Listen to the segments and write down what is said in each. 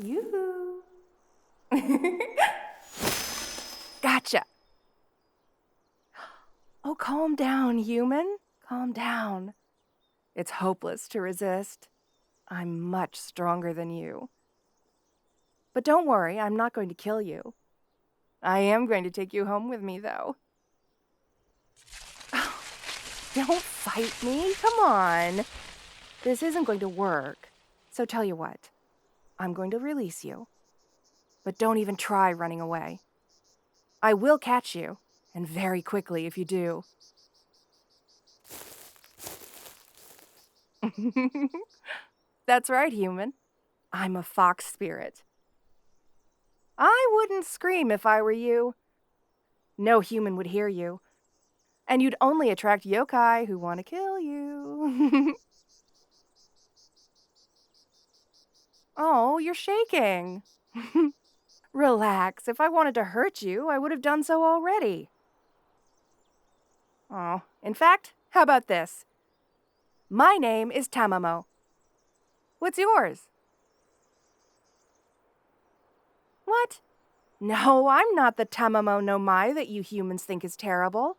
Yoo-hoo. Gotcha. Oh, calm down, human. Calm down. It's hopeless to resist. I'm much stronger than you. But don't worry, I'm not going to kill you. I am going to take you home with me, though. Oh, don't fight me. Come on. This isn't going to work. So tell you what. I'm going to release you. But don't even try running away. I will catch you, and very quickly if you do. That's right, human. I'm a fox spirit. I wouldn't scream if I were you. No human would hear you. And you'd only attract yokai who want to kill you. Oh, you're shaking. Relax. If I wanted to hurt you, I would have done so already. Oh, in fact, how about this? My name is Tamamo. What's yours? What? No, I'm not the Tamamo no Mai that you humans think is terrible.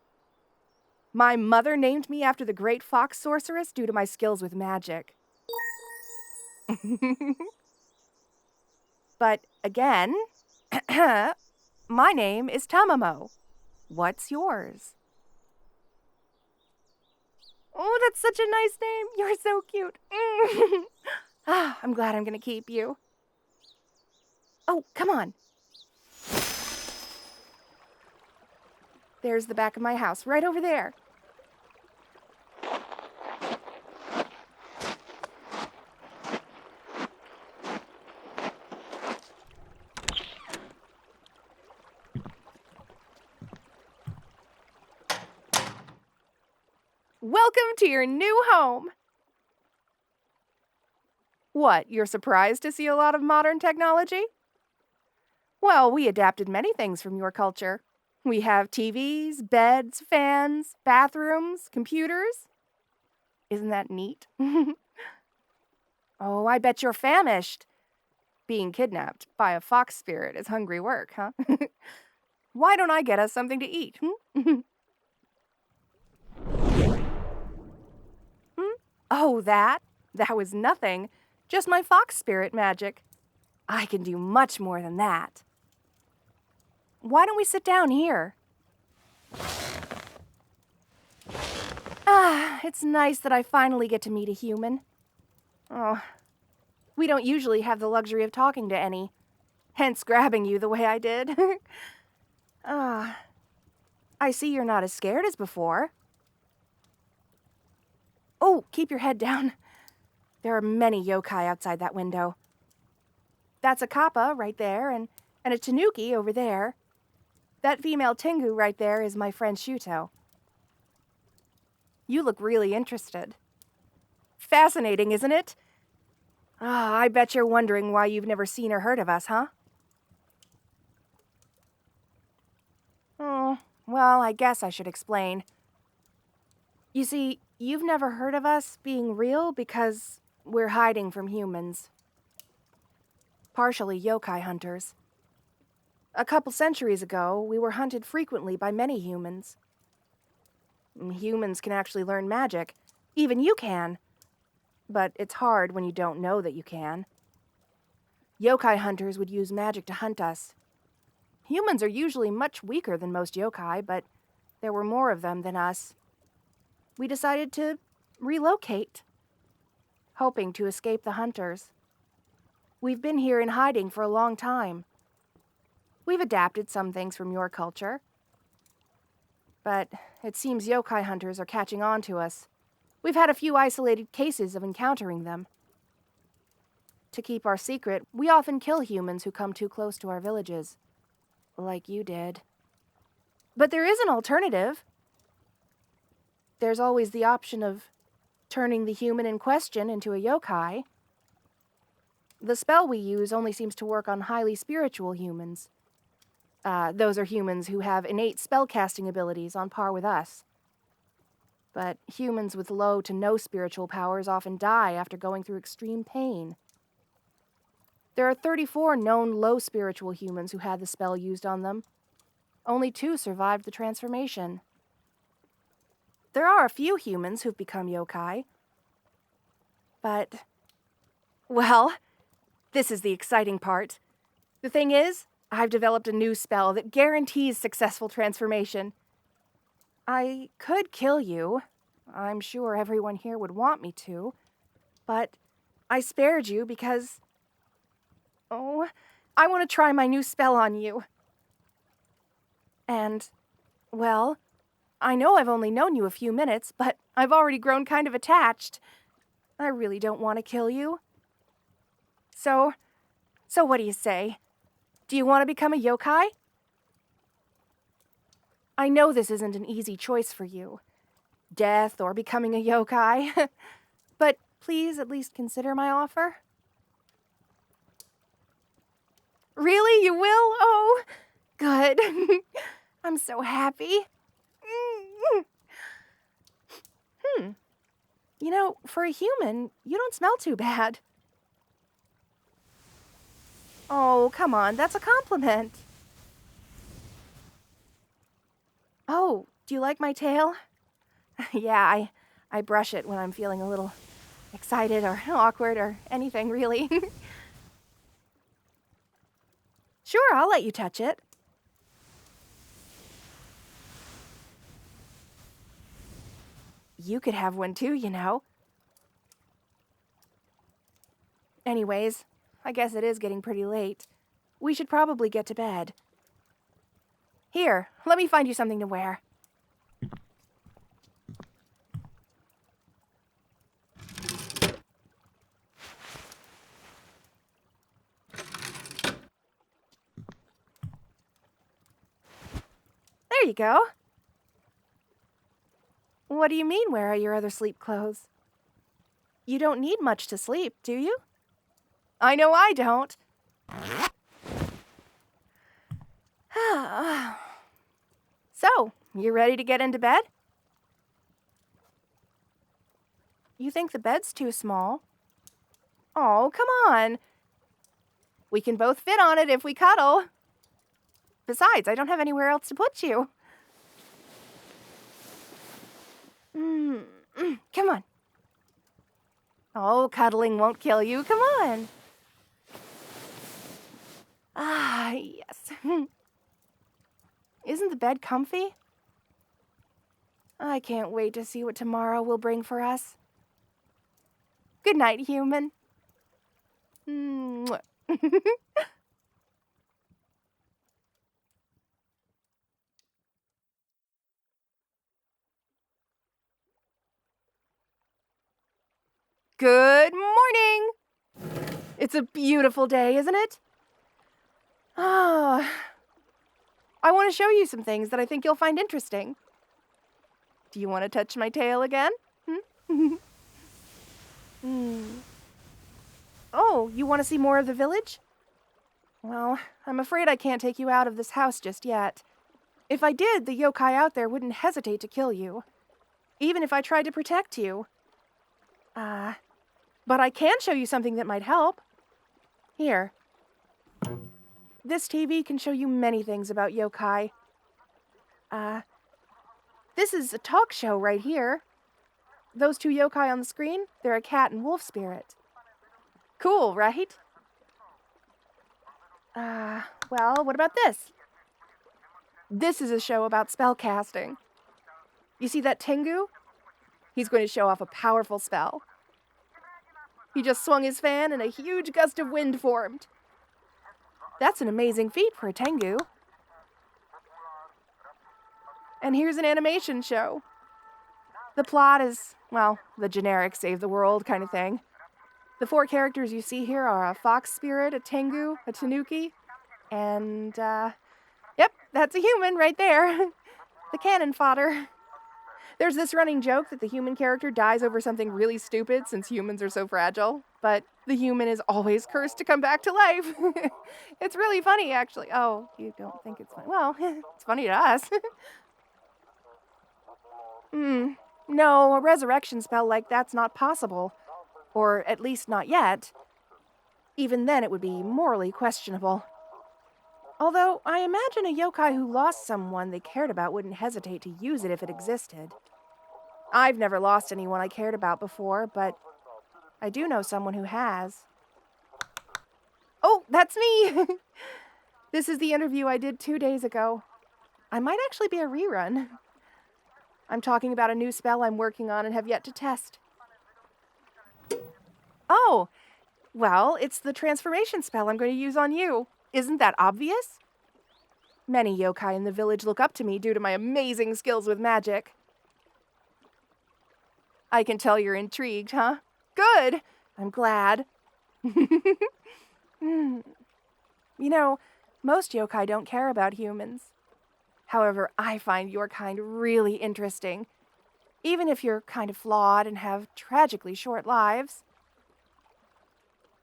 My mother named me after the great fox sorceress due to my skills with magic. But again, my name is Tamamo. What's yours? Oh, that's such a nice name. You're so cute. I'm glad I'm going to keep you. Oh, come on. There's the back of my house, right over there. Welcome to your new home. What, you're surprised to see a lot of modern technology? Well, we adapted many things from your culture. We have TVs, beds, fans, bathrooms, computers. Isn't that neat? Oh, I bet you're famished. Being kidnapped by a fox spirit is hungry work, huh? Why don't I get us something to eat? Oh, that was nothing. Just my fox spirit magic. I can do much more than that. Why don't we sit down here? It's nice that I finally get to meet a human. Oh, we don't usually have the luxury of talking to any, hence grabbing you the way I did. I see you're not as scared as before. Oh, keep your head down. There are many yokai outside that window. That's a kappa right there, and a tanuki over there. That female Tengu right there is my friend Shuto. You look really interested. Fascinating, isn't it? I bet you're wondering why you've never seen or heard of us, huh? Oh, well, I guess I should explain. You see, you've never heard of us being real because we're hiding from humans. Partially yokai hunters. A couple centuries ago, we were hunted frequently by many humans. Humans can actually learn magic. Even you can. But it's hard when you don't know that you can. Yokai hunters would use magic to hunt us. Humans are usually much weaker than most yokai, but there were more of them than us. We decided to relocate, hoping to escape the hunters. We've been here in hiding for a long time. We've adapted some things from your culture. But it seems yokai hunters are catching on to us. We've had a few isolated cases of encountering them. To keep our secret, we often kill humans who come too close to our villages. Like you did. But there is an alternative. There's always the option of turning the human in question into a yokai. The spell we use only seems to work on highly spiritual humans. Those are humans who have innate spellcasting abilities on par with us. But humans with low to no spiritual powers often die after going through extreme pain. There are 34 known low spiritual humans who had the spell used on them. Only 2 survived the transformation. There are a few humans who've become yokai. But, well, this is the exciting part. The thing is, I've developed a new spell that guarantees successful transformation. I could kill you. I'm sure everyone here would want me to. But I spared you because... oh, I want to try my new spell on you. And, well, I know I've only known you a few minutes, but I've already grown kind of attached. I really don't want to kill you. So what do you say? Do you want to become a yokai? I know this isn't an easy choice for you. Death or becoming a yokai. But please at least consider my offer. Really? You will? Oh, good. I'm so happy. You know, for a human, you don't smell too bad. Oh, come on, that's a compliment. Oh, do you like my tail? Yeah, I brush it when I'm feeling a little excited or awkward or anything, really. Sure, I'll let you touch it. You could have one too, you know. Anyways, I guess it is getting pretty late. We should probably get to bed. Here, let me find you something to wear. There you go. What do you mean, where are your other sleep clothes? You don't need much to sleep, do you? I know I don't. So, you ready to get into bed? You think the bed's too small? Oh, come on. We can both fit on it if we cuddle. Besides, I don't have anywhere else to put you. Come on. Oh, cuddling won't kill you. Come on. Ah, yes. Isn't the bed comfy? I can't wait to see what tomorrow will bring for us. Good night, human. Mwah. Good morning! It's a beautiful day, isn't it? Ah, I want to show you some things that I think you'll find interesting. Do you want to touch my tail again? Oh, you want to see more of the village? Well, I'm afraid I can't take you out of this house just yet. If I did, the yokai out there wouldn't hesitate to kill you, even if I tried to protect you. But I can show you something that might help. Here. This TV can show you many things about yokai. This is a talk show right here. Those 2 yokai on the screen, they're a cat and wolf spirit. Cool, right? Well, what about this? This is a show about spellcasting. You see that Tengu? He's going to show off a powerful spell. He just swung his fan and a huge gust of wind formed. That's an amazing feat for a Tengu. And here's an animation show. The plot is, well, the generic save the world kind of thing. The 4 characters you see here are a fox spirit, a Tengu, a Tanuki, and, yep, that's a human right there. The cannon fodder. There's this running joke that the human character dies over something really stupid since humans are so fragile, but the human is always cursed to come back to life. It's really funny, actually. Oh, you don't think it's funny? Well, it's funny to us. No, a resurrection spell like that's not possible. Or at least not yet. Even then, it would be morally questionable. Although, I imagine a yokai who lost someone they cared about wouldn't hesitate to use it if it existed. I've never lost anyone I cared about before, but I do know someone who has. Oh, that's me! This is the interview I did 2 days ago. I might actually be a rerun. I'm talking about a new spell I'm working on and have yet to test. Oh, well, it's the transformation spell I'm going to use on you. Isn't that obvious? Many yokai in the village look up to me due to my amazing skills with magic. I can tell you're intrigued, huh? Good! I'm glad. You know, most yokai don't care about humans. However, I find your kind really interesting, even if you're kind of flawed and have tragically short lives.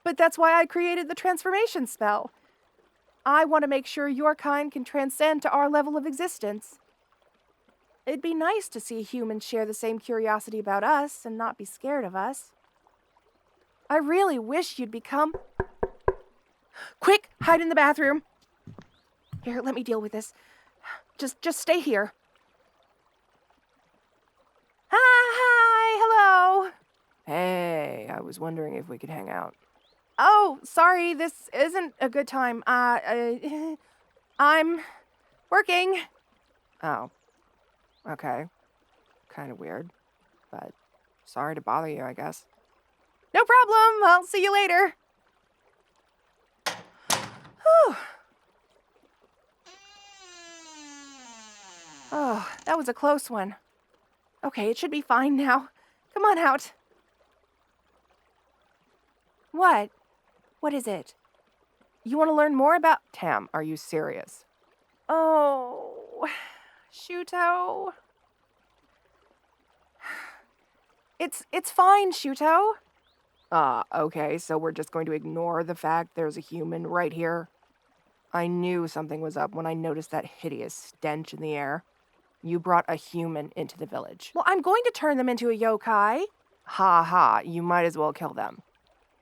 But that's why I created the transformation spell. I want to make sure your kind can transcend to our level of existence. It'd be nice to see humans share the same curiosity about us and not be scared of us. I really wish you'd become... Quick, hide in the bathroom. Here, let me deal with this. Just stay here. Hi, hello. Hey, I was wondering if we could hang out. Oh, sorry, this isn't a good time. I'm working. Oh, okay. Kind of weird, but sorry to bother you, I guess. No problem. I'll see you later. Whew. Oh, that was a close one. Okay, it should be fine now. Come on out. What? What is it? You want to learn more about... Tam, are you serious? Oh, Shuto. It's fine, Shuto. Okay, so we're just going to ignore the fact there's a human right here? I knew something was up when I noticed that hideous stench in the air. You brought a human into the village. Well, I'm going to turn them into a yokai. Ha ha, you might as well kill them.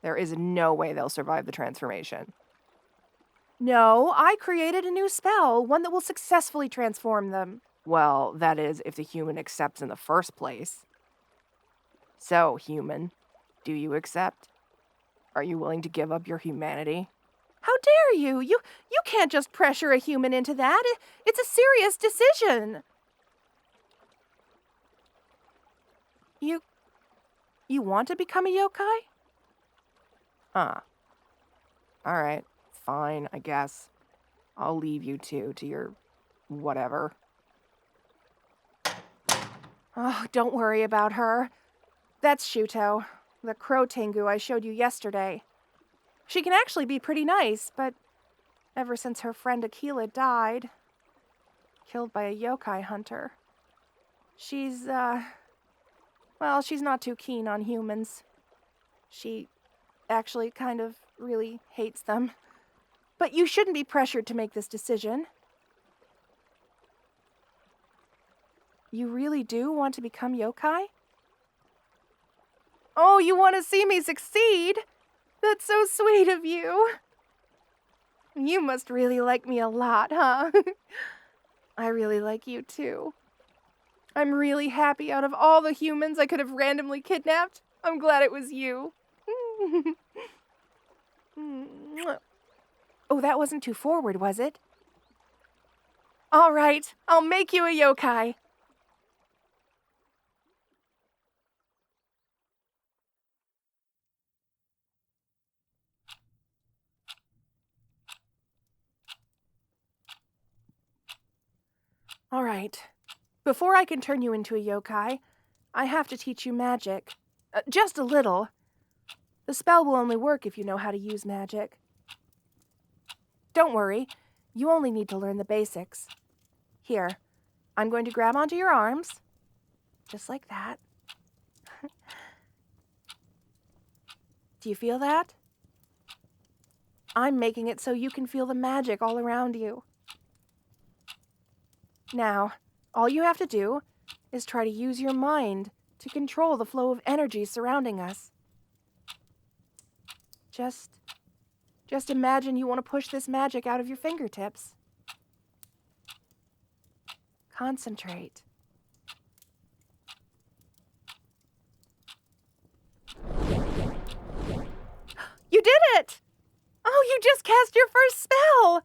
There is no way they'll survive the transformation. No, I created a new spell, one that will successfully transform them. Well, that is, if the human accepts in the first place. So, human, do you accept? Are you willing to give up your humanity? How dare you? You can't just pressure a human into that. It's a serious decision. You want to become a yokai? Alright, fine, I guess. I'll leave you two to your whatever. Oh, don't worry about her. That's Shuto, the crow Tengu I showed you yesterday. She can actually be pretty nice, but ever since her friend Akila died, killed by a yokai hunter, she's not too keen on humans. She actually kind of really hates them. But you shouldn't be pressured to make this decision. You really do want to become yokai? Oh, you want to see me succeed? That's so sweet of you. You must really like me a lot, huh? I really like you too. I'm really happy out of all the humans I could have randomly kidnapped. I'm glad it was you. Oh, that wasn't too forward, was it? All right, I'll make you a yokai. All right. Before I can turn you into a yokai, I have to teach you magic. Just a little. The spell will only work if you know how to use magic. Don't worry, you only need to learn the basics. Here, I'm going to grab onto your arms. Just like that. Do you feel that? I'm making it so you can feel the magic all around you. Now, all you have to do is try to use your mind to control the flow of energy surrounding us. Just imagine you want to push this magic out of your fingertips. Concentrate. You did it! Oh, you just cast your first spell!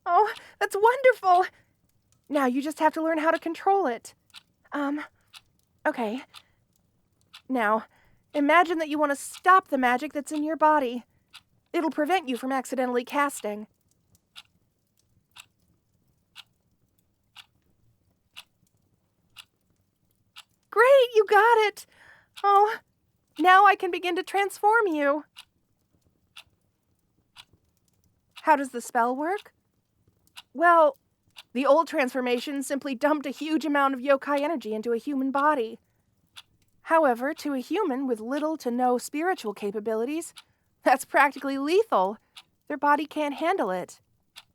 Oh, that's wonderful! Now you just have to learn how to control it. Okay. Now, imagine that you want to stop the magic that's in your body. It'll prevent you from accidentally casting. Great, you got it! Oh, now I can begin to transform you. How does the spell work? Well, the old transformation simply dumped a huge amount of yokai energy into a human body. However, to a human with little to no spiritual capabilities, that's practically lethal. Their body can't handle it.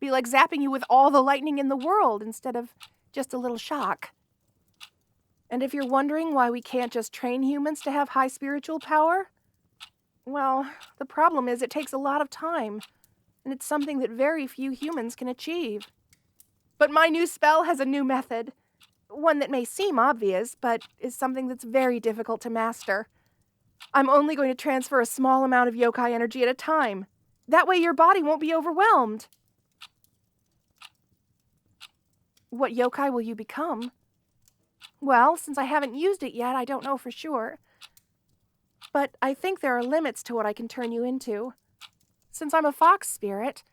Be like zapping you with all the lightning in the world instead of just a little shock. And if you're wondering why we can't just train humans to have high spiritual power, well, the problem is it takes a lot of time, and it's something that very few humans can achieve. But my new spell has a new method. One that may seem obvious, but is something that's very difficult to master. I'm only going to transfer a small amount of yokai energy at a time. That way your body won't be overwhelmed. What yokai will you become? Well, since I haven't used it yet, I don't know for sure. But I think there are limits to what I can turn you into. Since I'm a fox spirit,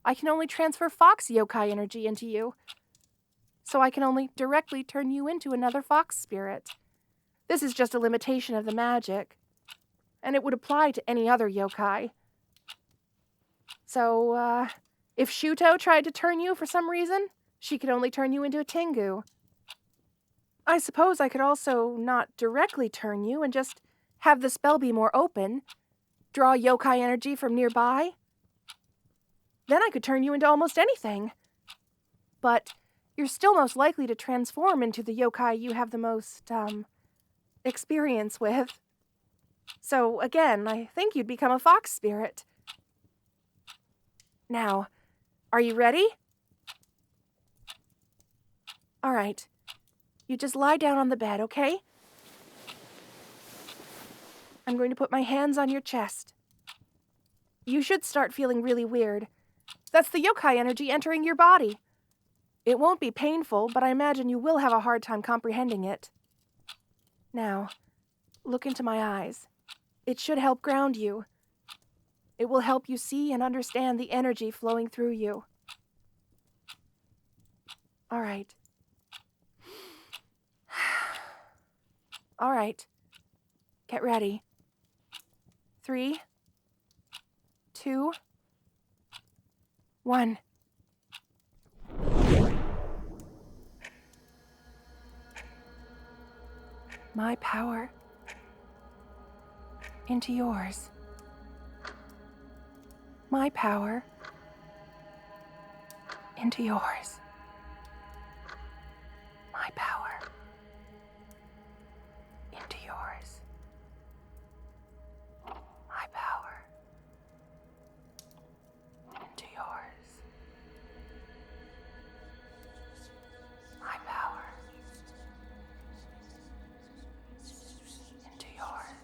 I can only transfer fox yokai energy into you. So I can only directly turn you into another fox spirit. This is just a limitation of the magic, and it would apply to any other yokai. So, if Shuto tried to turn you for some reason, she could only turn you into a Tengu. I suppose I could also not directly turn you and just have the spell be more open, draw yokai energy from nearby. Then I could turn you into almost anything. But you're still most likely to transform into the yokai you have the most, experience with. So, again, I think you'd become a fox spirit. Now, are you ready? All right. You just lie down on the bed, okay? I'm going to put my hands on your chest. You should start feeling really weird. That's the yokai energy entering your body. It won't be painful, but I imagine you will have a hard time comprehending it. Now, look into my eyes. It should help ground you. It will help you see and understand the energy flowing through you. All right. All right. Get ready. 3, 2, 1. My power into yours. My power into yours. My power into yours. My power into yours. My power into yours.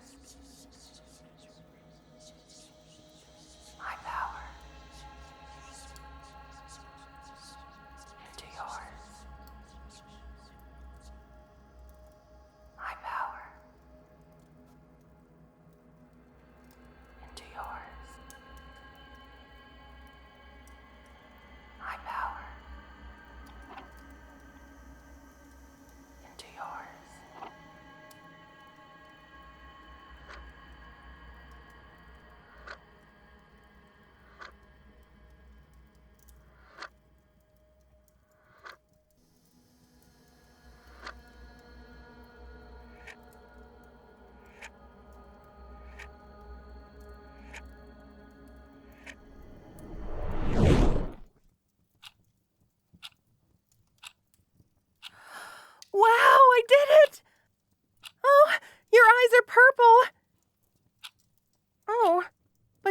My power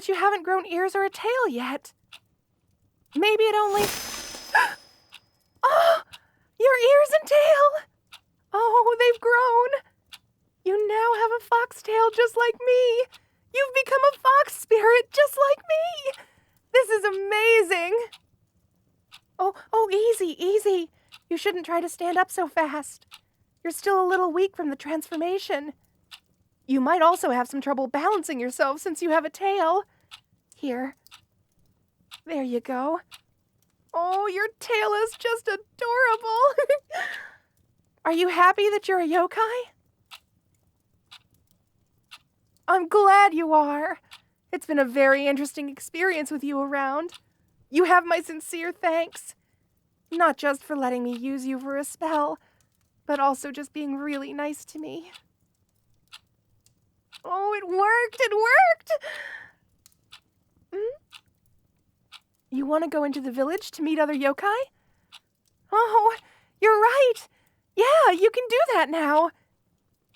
But you haven't grown ears or a tail yet. Maybe it only... Oh! Your ears and tail! Oh, they've grown! You now have a foxtail just like me! You've become a fox spirit just like me! This is amazing! Oh, easy, easy. You shouldn't try to stand up so fast. You're still a little weak from the transformation. You might also have some trouble balancing yourself since you have a tail. Here. There you go. Oh, your tail is just adorable. Are you happy that you're a yokai? I'm glad you are. It's been a very interesting experience with you around. You have my sincere thanks. Not just for letting me use you for a spell, but also just being really nice to me. Oh, it worked! It worked! You want to go into the village to meet other yokai? Oh, you're right! Yeah, you can do that now!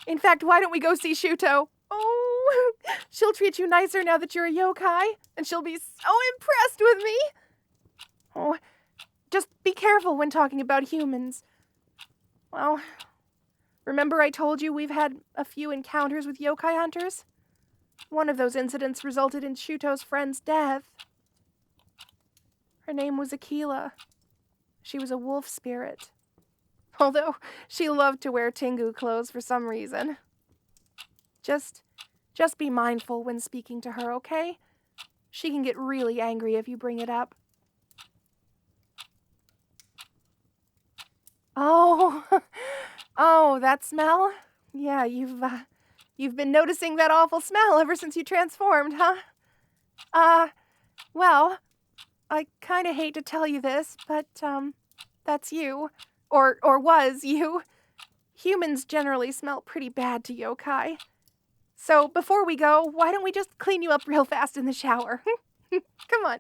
In fact, why don't we go see Shuto? Oh, she'll treat you nicer now that you're a yokai, and she'll be so impressed with me! Oh, just be careful when talking about humans. Well, remember I told you we've had a few encounters with yokai hunters? One of those incidents resulted in Shuto's friend's death. Her name was Akila. She was a wolf spirit. Although she loved to wear Tengu clothes for some reason. Just be mindful when speaking to her, okay? She can get really angry if you bring it up. Oh, oh, that smell? Yeah, you've been noticing that awful smell ever since you transformed, huh? Well, I kinda hate to tell you this, but, that's you. Or was you. Humans generally smell pretty bad to yokai. So before we go, why don't we just clean you up real fast in the shower? Come on.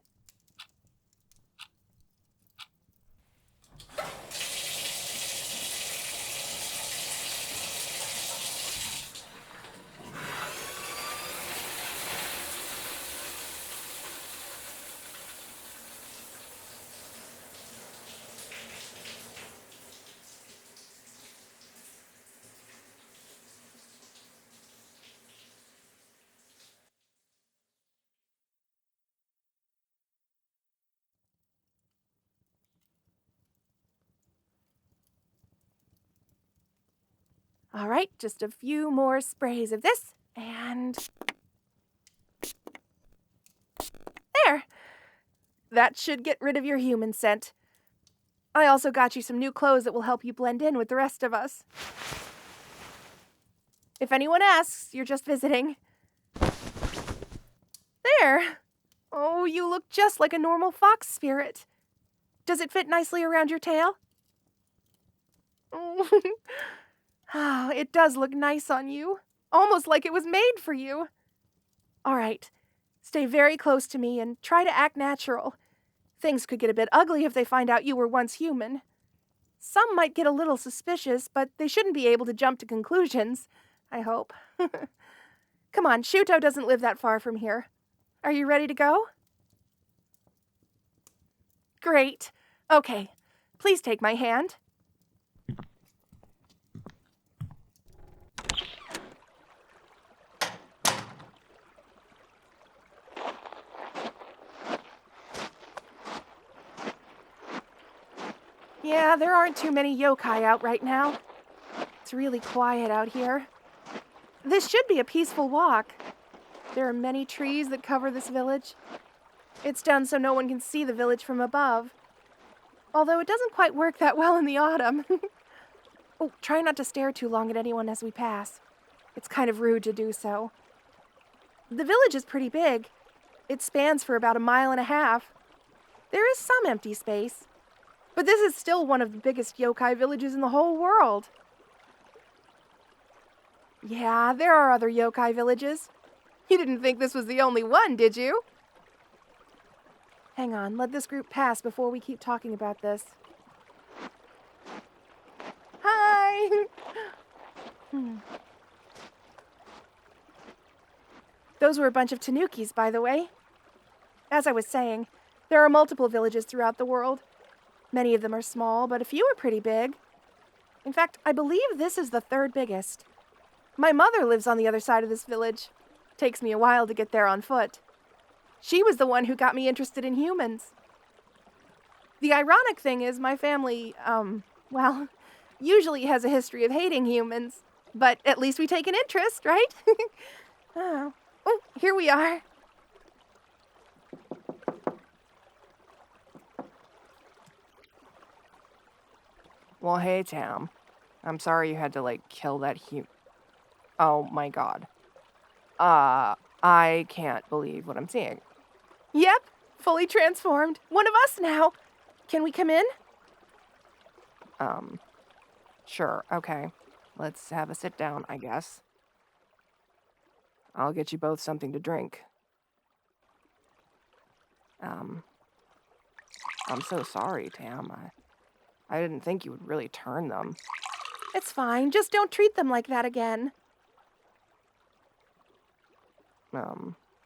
All right, just a few more sprays of this, and... There! That should get rid of your human scent. I also got you some new clothes that will help you blend in with the rest of us. If anyone asks, you're just visiting. There! Oh, you look just like a normal fox spirit. Does it fit nicely around your tail? Oh, it does look nice on you. Almost like it was made for you. All right, stay very close to me and try to act natural. Things could get a bit ugly if they find out you were once human. Some might get a little suspicious, but they shouldn't be able to jump to conclusions, I hope. Come on, Shuto doesn't live that far from here. Are you ready to go? Great. Okay, please take my hand. Yeah, there aren't too many yokai out right now. It's really quiet out here. This should be a peaceful walk. There are many trees that cover this village. It's done so no one can see the village from above. Although it doesn't quite work that well in the autumn. Oh, try not to stare too long at anyone as we pass. It's kind of rude to do so. The village is pretty big. It spans for about 1.5 miles. There is some empty space. But this is still one of the biggest yokai villages in the whole world. Yeah, there are other yokai villages. You didn't think this was the only one, did you? Hang on, let this group pass before we keep talking about this. Hi! Those were a bunch of tanukis, by the way. As I was saying, there are multiple villages throughout the world. Many of them are small, but a few are pretty big. In fact, I believe this is the third biggest. My mother lives on the other side of this village. Takes me a while to get there on foot. She was the one who got me interested in humans. The ironic thing is my family, well, usually has a history of hating humans. But at least we take an interest, right? Oh, here we are. Well, hey, Tam. I'm sorry you had to, kill that Oh my god. I can't believe what I'm seeing. Yep, fully transformed. One of us now. Can we come in? Sure, okay. Let's have a sit down, I guess. I'll get you both something to drink. I'm so sorry, Tam. I didn't think you would really turn them. It's fine, just don't treat them like that again.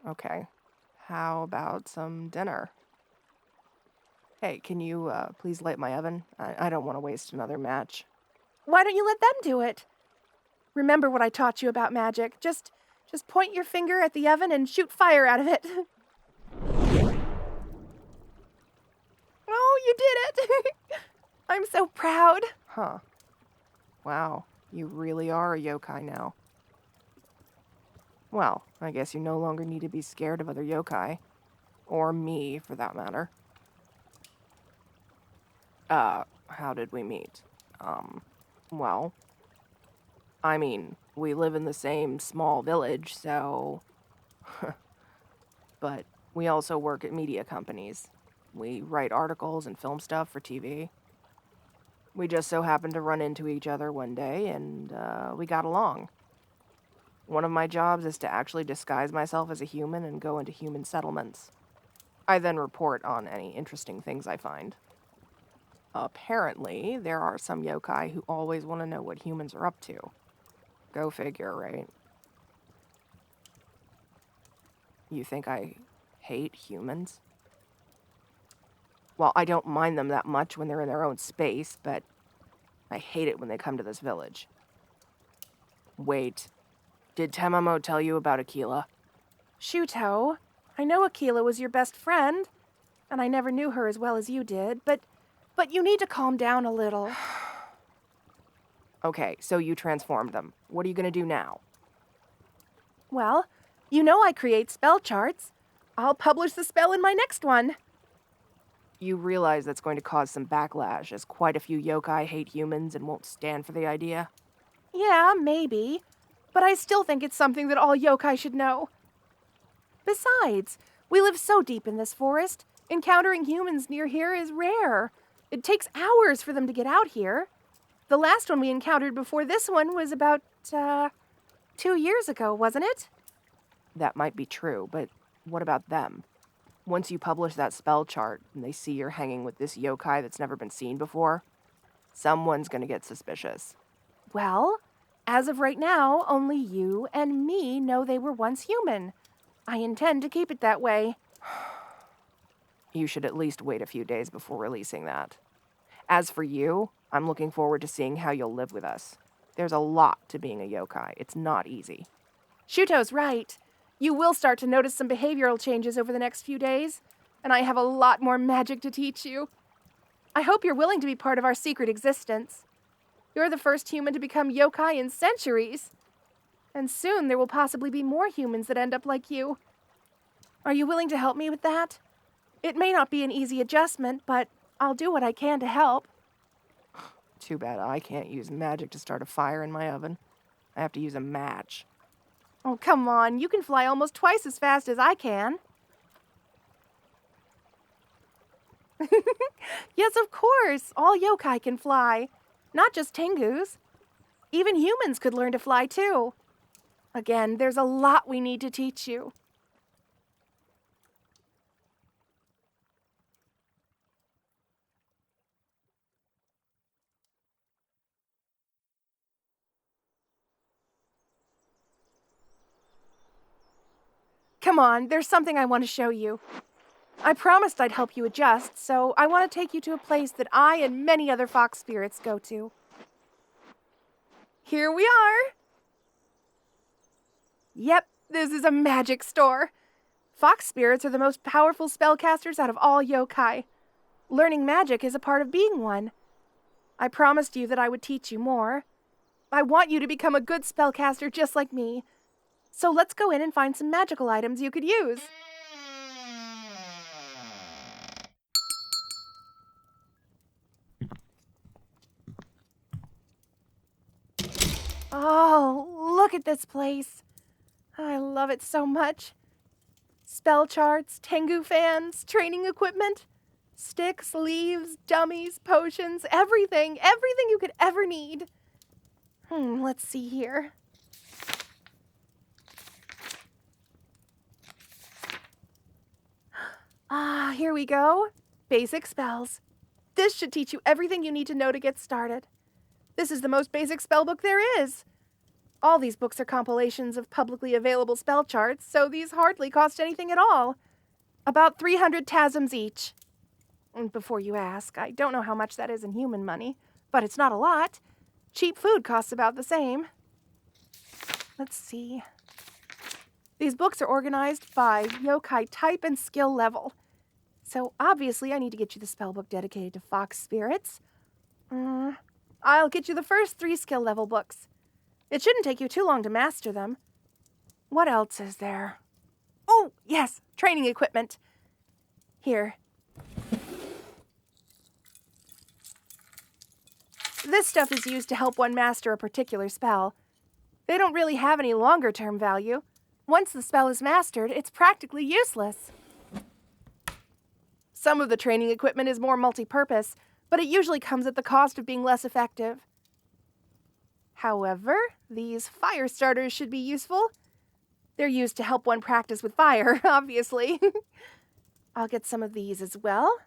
Okay. How about some dinner? Hey, can you, please light my oven? I don't want to waste another match. Why don't you let them do it? Remember what I taught you about magic. Just point your finger at the oven and shoot fire out of it. Oh, you did it! I'm so proud. Huh. Wow, you really are a yokai now. Well, I guess you no longer need to be scared of other yokai. Or me, for that matter. How did we meet? Well, I mean, we live in the same small village, so... But we also work at media companies. We write articles and film stuff for TV. We just so happened to run into each other one day, and we got along. One of my jobs is to actually disguise myself as a human and go into human settlements. I then report on any interesting things I find. Apparently, there are some yokai who always want to know what humans are up to. Go figure, right? You think I hate humans? Well, I don't mind them that much when they're in their own space, but I hate it when they come to this village. Wait, did Tamamo tell you about Aquila? Shuto, I know Aquila was your best friend, and I never knew her as well as you did, but you need to calm down a little. Okay, so you transformed them. What are you gonna do now? Well, you know I create spell charts. I'll publish the spell in my next one. You realize that's going to cause some backlash, as quite a few yokai hate humans and won't stand for the idea? Yeah, maybe. But I still think it's something that all yokai should know. Besides, we live so deep in this forest, encountering humans near here is rare. It takes hours for them to get out here. The last one we encountered before this one was about, 2 years ago, wasn't it? That might be true, but what about them? Once you publish that spell chart and they see you're hanging with this yokai that's never been seen before, someone's gonna get suspicious. Well, as of right now, only you and me know they were once human. I intend to keep it that way. You should at least wait a few days before releasing that. As for you, I'm looking forward to seeing how you'll live with us. There's a lot to being a yokai. It's not easy. Shuto's right. You will start to notice some behavioral changes over the next few days, and I have a lot more magic to teach you. I hope you're willing to be part of our secret existence. You're the first human to become yokai in centuries. And soon there will possibly be more humans that end up like you. Are you willing to help me with that? It may not be an easy adjustment, but I'll do what I can to help. Too bad I can't use magic to start a fire in my oven. I have to use a match. Oh, come on. You can fly almost twice as fast as I can. Yes, of course. All yokai can fly. Not just Tengus. Even humans could learn to fly, too. Again, there's a lot we need to teach you. Come on, there's something I want to show you. I promised I'd help you adjust, so I want to take you to a place that I and many other fox spirits go to. Here we are! Yep, this is a magic store. Fox spirits are the most powerful spellcasters out of all yokai. Learning magic is a part of being one. I promised you that I would teach you more. I want you to become a good spellcaster just like me. So let's go in and find some magical items you could use. Oh, look at this place. I love it so much. Spell charts, Tengu fans, training equipment, sticks, leaves, dummies, potions, everything you could ever need. Let's see here. Here we go. Basic spells. This should teach you everything you need to know to get started. This is the most basic spell book there is. All these books are compilations of publicly available spell charts, so these hardly cost anything at all. About 300 tasms each. And before you ask, I don't know how much that is in human money, but it's not a lot. Cheap food costs about the same. Let's see. These books are organized by yokai type and skill level. So obviously I need to get you the spellbook dedicated to fox spirits. I'll get you the first 3 skill level books. It shouldn't take you too long to master them. What else is there? Oh, yes, training equipment. Here. This stuff is used to help one master a particular spell. They don't really have any longer-term value. Once the spell is mastered, it's practically useless. Some of the training equipment is more multi-purpose, but it usually comes at the cost of being less effective. However, these fire starters should be useful. They're used to help one practice with fire, obviously. I'll get some of these as well.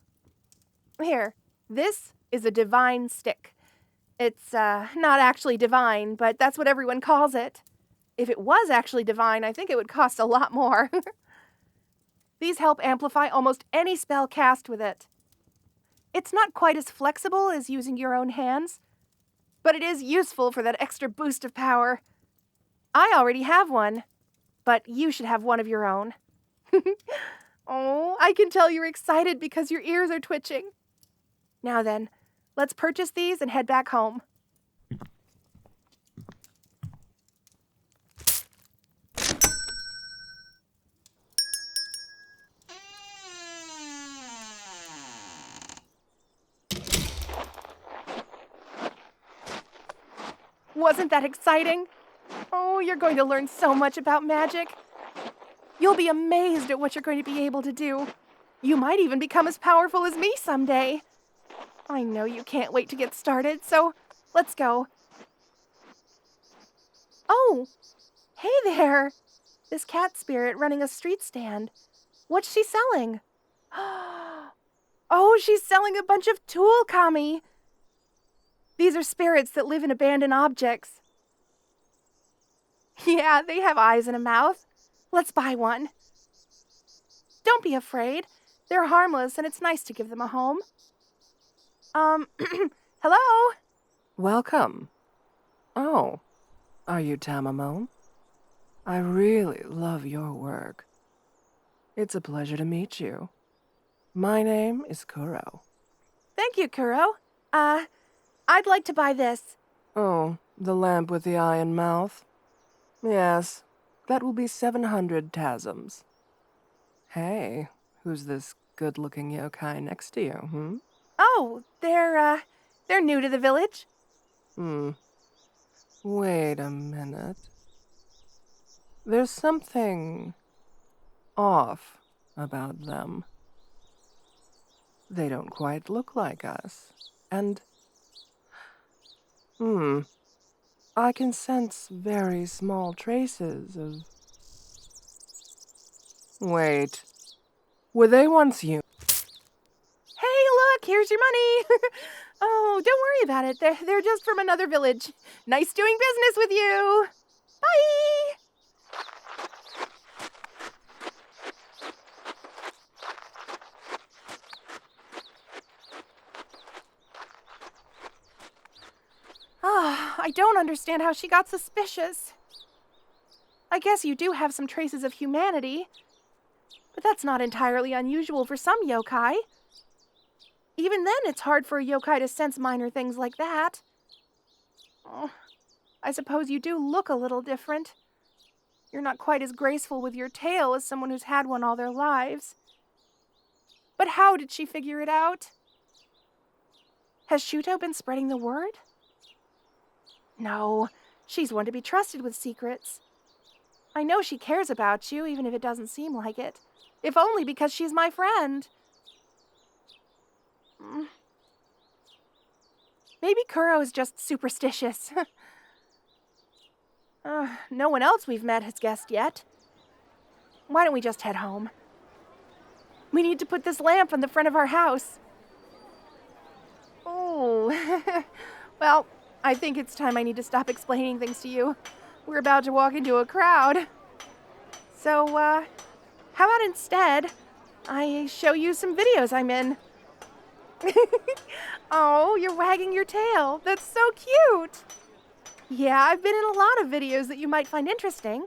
Here, this is a divine stick. It's not actually divine, but that's what everyone calls it. If it was actually divine, I think it would cost a lot more. These help amplify almost any spell cast with it. It's not quite as flexible as using your own hands, but it is useful for that extra boost of power. I already have one, but you should have one of your own. Oh, I can tell you're excited because your ears are twitching. Now then, let's purchase these and head back home. Wasn't that exciting? Oh, you're going to learn so much about magic. You'll be amazed at what you're going to be able to do. You might even become as powerful as me someday. I know you can't wait to get started, so let's go. Oh, hey there. This cat spirit running a street stand. What's she selling? Oh, she's selling a bunch of tool kami. These are spirits that live in abandoned objects. Yeah, they have eyes and a mouth. Let's buy one. Don't be afraid. They're harmless, and it's nice to give them a home. Hello? Welcome. Oh, are you Tamamo? I really love your work. It's a pleasure to meet you. My name is Kuro. Thank you, Kuro. I'd like to buy this. Oh, the lamp with the eye and mouth? Yes, that will be 700 tasms. Hey, who's this good-looking yokai next to you, Oh, they're new to the village. Wait a minute. There's something off about them. They don't quite look like us, and I can sense very small traces of... Wait, were they once you? Hey, look, here's your money. Oh, don't worry about it. They're just from another village. Nice doing business with you. Bye. I don't understand how she got suspicious. I guess you do have some traces of humanity, but that's not entirely unusual for some yokai. Even then, it's hard for a yokai to sense minor things like that. Oh, I suppose you do look a little different. You're not quite as graceful with your tail as someone who's had one all their lives. But how did she figure it out? Has Shuto been spreading the word? No, she's one to be trusted with secrets. I know she cares about you, even if it doesn't seem like it. If only because she's my friend. Maybe Kuro is just superstitious. No one else we've met has guessed yet. Why don't we just head home? We need to put this lamp on the front of our house. Oh, well, I think it's time I need to stop explaining things to you. We're about to walk into a crowd. So, how about instead, I show you some videos I'm in? Oh, you're wagging your tail. That's so cute. Yeah, I've been in a lot of videos that you might find interesting.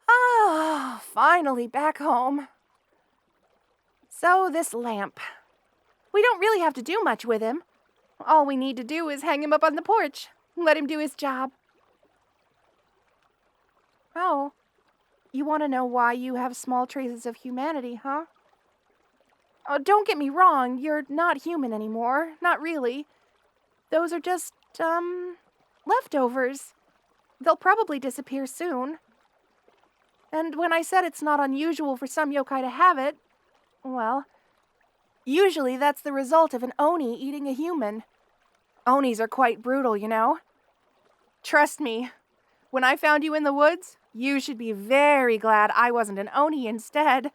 Oh, finally back home. So, this lamp. We don't really have to do much with him. All we need to do is hang him up on the porch. Let him do his job. Oh, you want to know why you have small traces of humanity, huh? Oh, don't get me wrong, you're not human anymore. Not really. Those are just, leftovers. They'll probably disappear soon. And when I said it's not unusual for some yokai to have it, well, usually that's the result of an oni eating a human. Onis are quite brutal, you know. Trust me, when I found you in the woods, you should be very glad I wasn't an oni instead.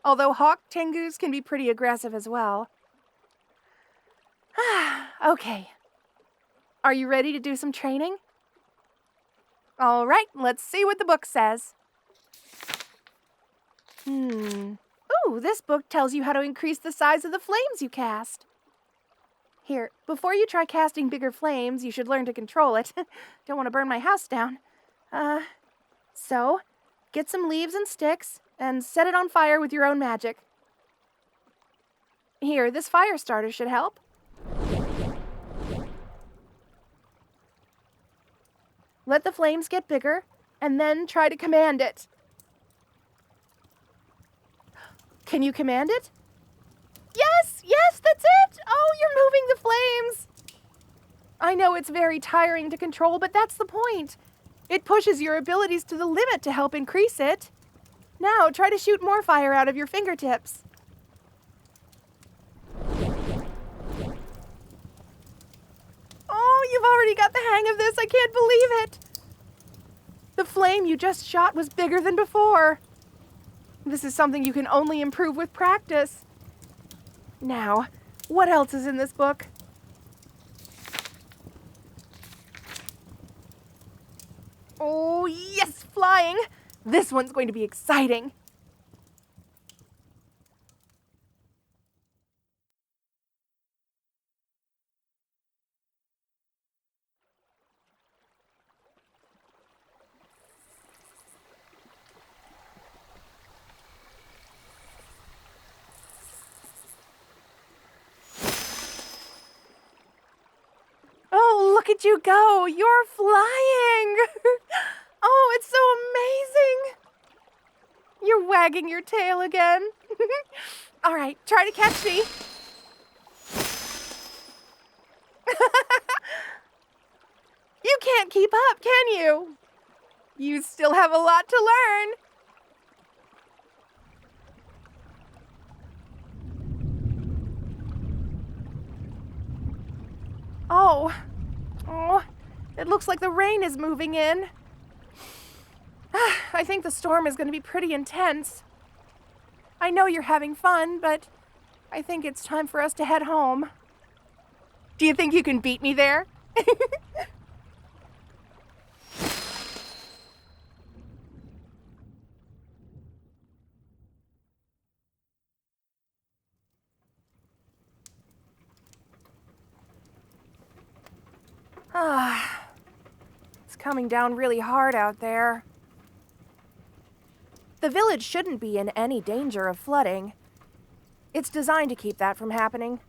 Although hawk tengus can be pretty aggressive as well. Okay. Are you ready to do some training? All right, let's see what the book says. Ooh, this book tells you how to increase the size of the flames you cast. Here, before you try casting bigger flames, you should learn to control it. Don't want to burn my house down. So, get some leaves and sticks, and set it on fire with your own magic. Here, this fire starter should help. Let the flames get bigger, and then try to command it. Can you command it? Yes, that's it! Oh, you're moving the flames! I know it's very tiring to control, but that's the point. It pushes your abilities to the limit to help increase it. Now, try to shoot more fire out of your fingertips. Oh, you've already got the hang of this. I can't believe it. The flame you just shot was bigger than before. This is something you can only improve with practice. Now, what else is in this book? Oh, yes, flying! This one's going to be exciting. Oh, look at you go! You're flying! Oh, it's so amazing! You're wagging your tail again. All right, try to catch me. You can't keep up, can you? You still have a lot to learn. Oh, it looks like the rain is moving in. I think the storm is going to be pretty intense. I know you're having fun, but I think it's time for us to head home. Do you think you can beat me there? Ah, it's coming down really hard out there. The village shouldn't be in any danger of flooding. It's designed to keep that from happening.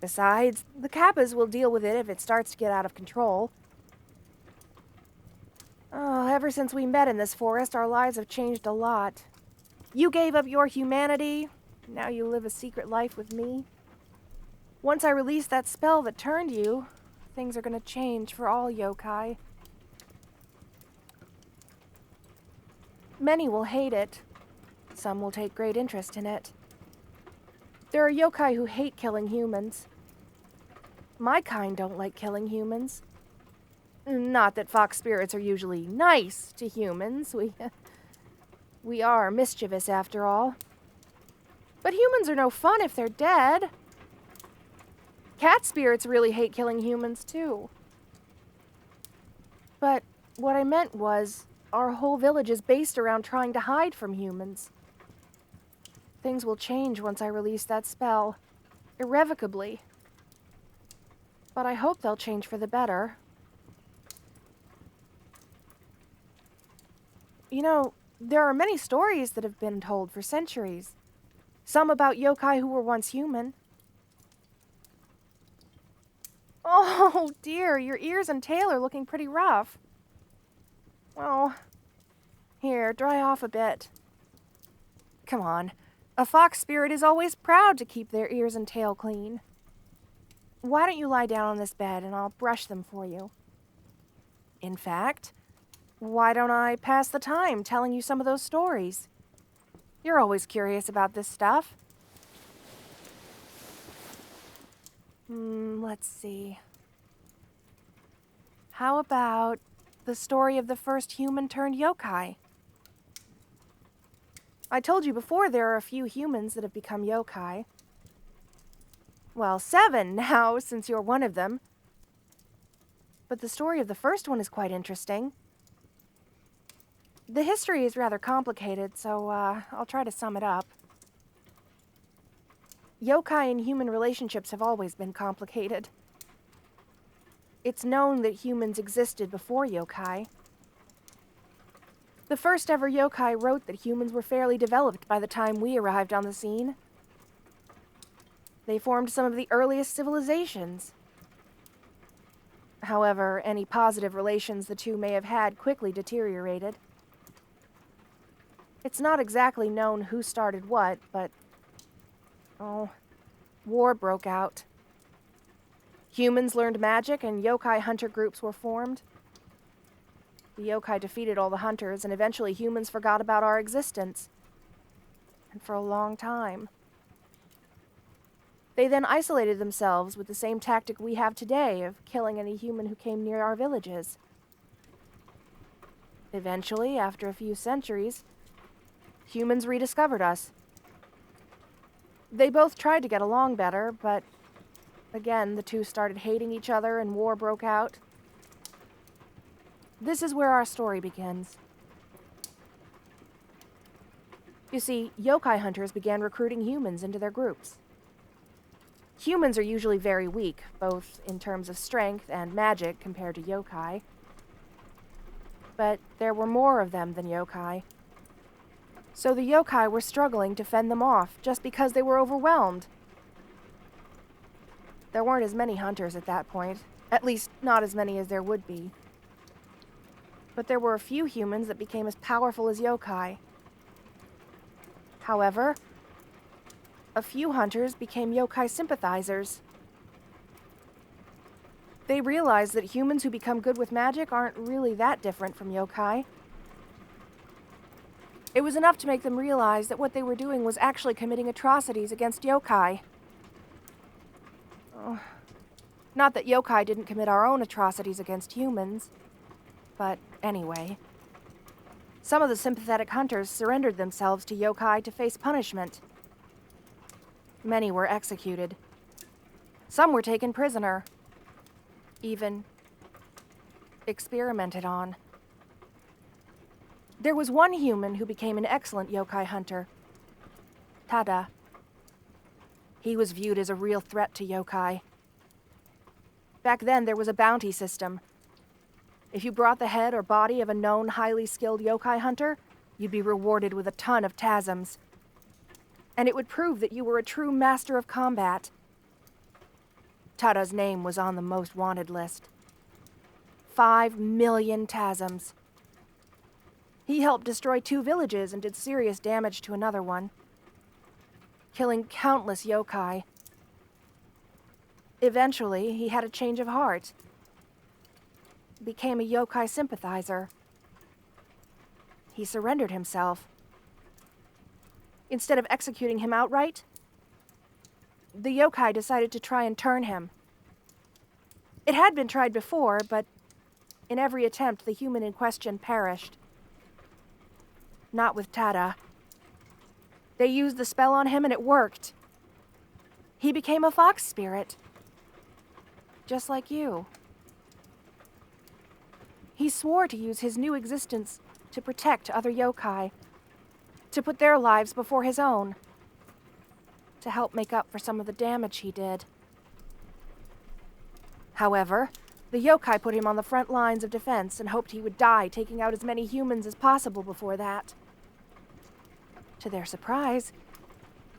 Besides, the Kappas will deal with it if it starts to get out of control. Oh, ever since we met in this forest, our lives have changed a lot. You gave up your humanity. Now you live a secret life with me. Once I release that spell that turned you, things are gonna change for all yokai. Many will hate it. Some will take great interest in it. There are yokai who hate killing humans. My kind don't like killing humans. Not that fox spirits are usually nice to humans. We are mischievous after all. But humans are no fun if they're dead. Cat spirits really hate killing humans too. But what I meant was, our whole village is based around trying to hide from humans. Things will change once I release that spell. Irrevocably. But I hope they'll change for the better. You know, there are many stories that have been told for centuries. Some about yokai who were once human. Oh dear, your ears and tail are looking pretty rough. Well, here, dry off a bit. Come on, a fox spirit is always proud to keep their ears and tail clean. Why don't you lie down on this bed and I'll brush them for you? In fact, why don't I pass the time telling you some of those stories? You're always curious about this stuff. Let's see. How about the story of the first human turned yokai? I told you before there are a few humans that have become yokai. Well, 7 now, since you're one of them. But the story of the first one is quite interesting. The history is rather complicated, so I'll try to sum it up. Yokai and human relationships have always been complicated. It's known that humans existed before yokai. The first ever yokai wrote that humans were fairly developed by the time we arrived on the scene. They formed some of the earliest civilizations. However, any positive relations the two may have had quickly deteriorated. It's not exactly known who started what, but war broke out. Humans learned magic and yokai hunter groups were formed. The yokai defeated all the hunters, and eventually humans forgot about our existence. And for a long time. They then isolated themselves with the same tactic we have today of killing any human who came near our villages. Eventually, after a few centuries, humans rediscovered us. They both tried to get along better, but again, the two started hating each other and war broke out. This is where our story begins. You see, yokai hunters began recruiting humans into their groups. Humans are usually very weak, both in terms of strength and magic compared to yokai. But there were more of them than yokai. So the yokai were struggling to fend them off just because they were overwhelmed. There weren't as many hunters at that point, at least not as many as there would be. But there were a few humans that became as powerful as yokai. However, a few hunters became yokai sympathizers. They realized that humans who become good with magic aren't really that different from yokai. It was enough to make them realize that what they were doing was actually committing atrocities against yokai. Not that yokai didn't commit our own atrocities against humans. But anyway, some of the sympathetic hunters surrendered themselves to yokai to face punishment. Many were executed. Some were taken prisoner. Even experimented on. There was one human who became an excellent yokai hunter. Tada. He was viewed as a real threat to yokai. Back then, there was a bounty system. If you brought the head or body of a known highly skilled yokai hunter, you'd be rewarded with a ton of tasms. And it would prove that you were a true master of combat. Tada's name was on the most wanted list. 5 million tasms. He helped destroy 2 villages and did serious damage to another one, killing countless yokai. Eventually, he had a change of heart. Became a yokai sympathizer. He surrendered himself. Instead of executing him outright, the yokai decided to try and turn him. It had been tried before, but in every attempt, the human in question perished. Not with Tada. They used the spell on him and it worked. He became a fox spirit. Just like you. He swore to use his new existence to protect other yokai, to put their lives before his own, to help make up for some of the damage he did. However, the yokai put him on the front lines of defense and hoped he would die taking out as many humans as possible before that. To their surprise,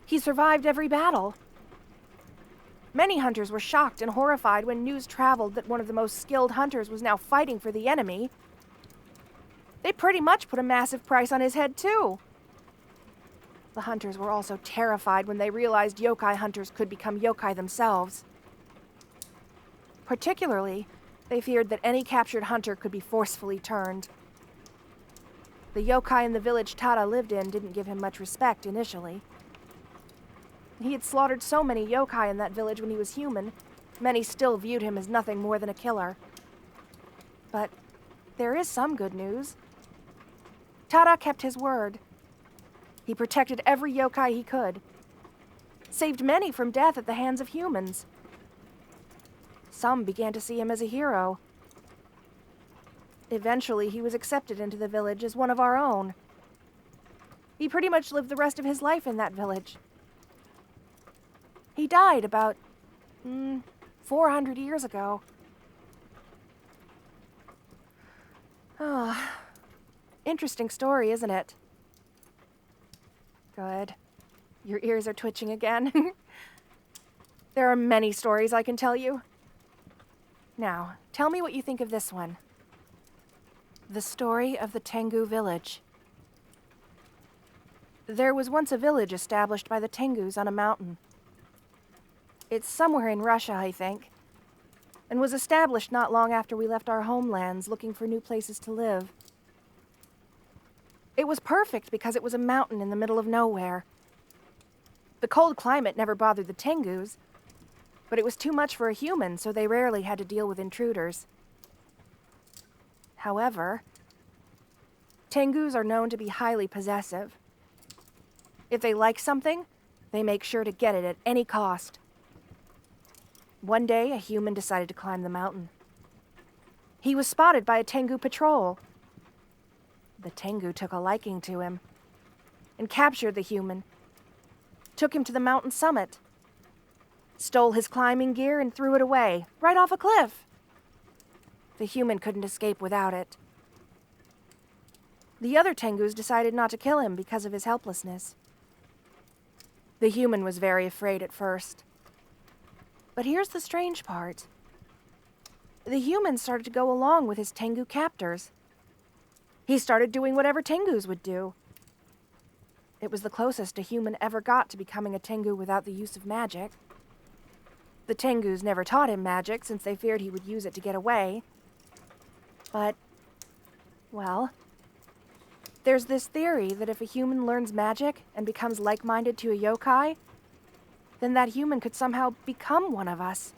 he survived every battle. Many hunters were shocked and horrified when news traveled that one of the most skilled hunters was now fighting for the enemy. They pretty much put a massive price on his head, too. The hunters were also terrified when they realized yokai hunters could become yokai themselves. Particularly, they feared that any captured hunter could be forcefully turned. The yokai in the village Tada lived in didn't give him much respect initially. He had slaughtered so many yokai in that village when he was human, many still viewed him as nothing more than a killer. But there is some good news. Tada kept his word. He protected every yokai he could, saved many from death at the hands of humans. Some began to see him as a hero. Eventually, he was accepted into the village as one of our own. He pretty much lived the rest of his life in that village. He died about 400 years ago. Oh, interesting story, isn't it? Good. Your ears are twitching again. There are many stories I can tell you. Now, tell me what you think of this one. The story of the Tengu village. There was once a village established by the Tengus on a mountain. It's somewhere in Russia, I think, and was established not long after we left our homelands looking for new places to live. It was perfect because it was a mountain in the middle of nowhere. The cold climate never bothered the Tengus, but it was too much for a human, so they rarely had to deal with intruders. However, Tengus are known to be highly possessive. If they like something, they make sure to get it at any cost. One day, a human decided to climb the mountain. He was spotted by a Tengu patrol. The Tengu took a liking to him and captured the human, took him to the mountain summit, stole his climbing gear and threw it away, right off a cliff. The human couldn't escape without it. The other Tengus decided not to kill him because of his helplessness. The human was very afraid at first. But here's the strange part. The human started to go along with his Tengu captors. He started doing whatever Tengus would do. It was the closest a human ever got to becoming a Tengu without the use of magic. The Tengus never taught him magic since they feared he would use it to get away. But, well, there's this theory that if a human learns magic and becomes like-minded to a yokai, then that human could somehow become one of us.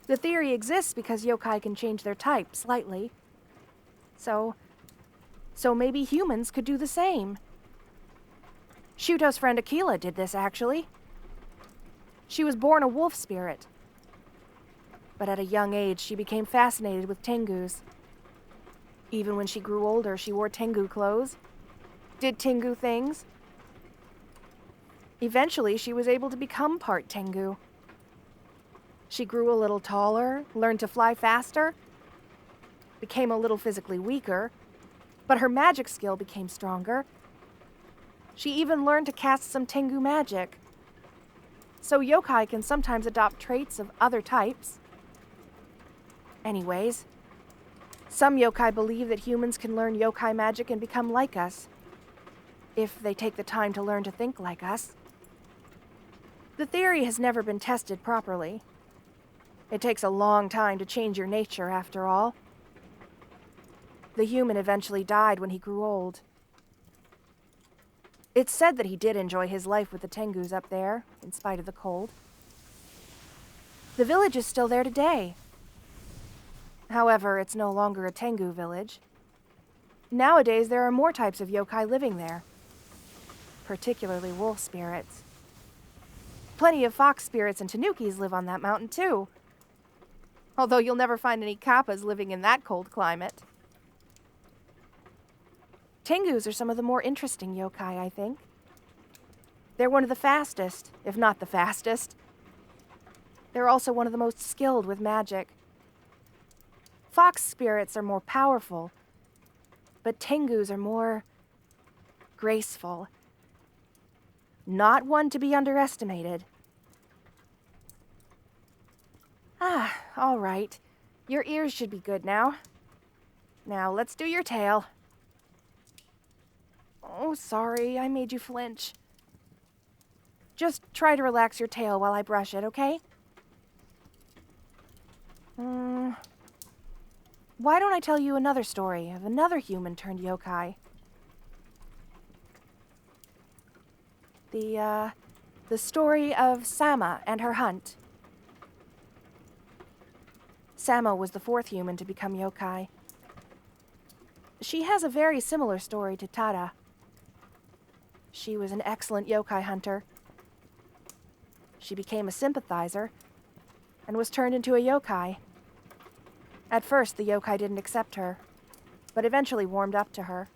The theory exists because yokai can change their type slightly. So maybe humans could do the same. Shuto's friend Akila did this, actually. She was born a wolf spirit. But at a young age, she became fascinated with Tengus. Even when she grew older, she wore Tengu clothes, did Tengu things. Eventually, she was able to become part Tengu. She grew a little taller, learned to fly faster, became a little physically weaker, but her magic skill became stronger. She even learned to cast some Tengu magic. So yokai can sometimes adopt traits of other types. Anyways, some yokai believe that humans can learn yokai magic and become like us, if they take the time to learn to think like us. The theory has never been tested properly. It takes a long time to change your nature, after all. The human eventually died when he grew old. It's said that he did enjoy his life with the Tengus up there, in spite of the cold. The village is still there today. However, it's no longer a Tengu village. Nowadays, there are more types of yokai living there, particularly wolf spirits. Plenty of fox spirits and tanukis live on that mountain, too. Although you'll never find any kappas living in that cold climate. Tengus are some of the more interesting yokai, I think. They're one of the fastest, if not the fastest. They're also one of the most skilled with magic. Fox spirits are more powerful, but Tengus are more graceful. Not one to be underestimated. All right. Your ears should be good now. Now, let's do your tail. Oh, sorry, I made you flinch. Just try to relax your tail while I brush it, okay? Why don't I tell you another story of another human turned yokai? The story of Sama and her hunt. Sama was the fourth human to become yokai. She has a very similar story to Tada. She was an excellent yokai hunter. She became a sympathizer and was turned into a yokai. At first, the yokai didn't accept her, but eventually warmed up to her.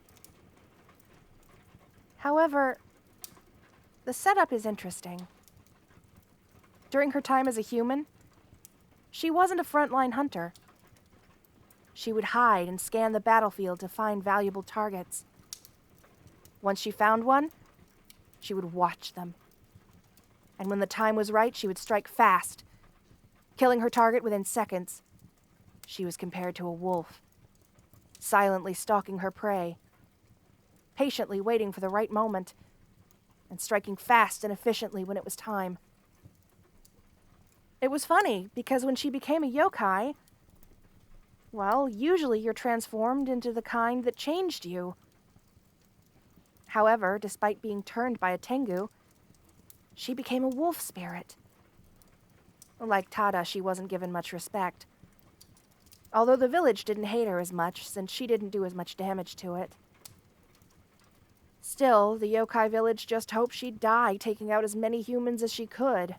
However, the setup is interesting. During her time as a human, she wasn't a frontline hunter. She would hide and scan the battlefield to find valuable targets. Once she found one, she would watch them. And when the time was right, she would strike fast, killing her target within seconds. She was compared to a wolf, silently stalking her prey, patiently waiting for the right moment, and striking fast and efficiently when it was time. It was funny, because when she became a yokai, well, usually you're transformed into the kind that changed you. However, despite being turned by a Tengu, she became a wolf spirit. Like Tada, she wasn't given much respect. Although the village didn't hate her as much, since she didn't do as much damage to it. Still, the yokai village just hoped she'd die, taking out as many humans as she could.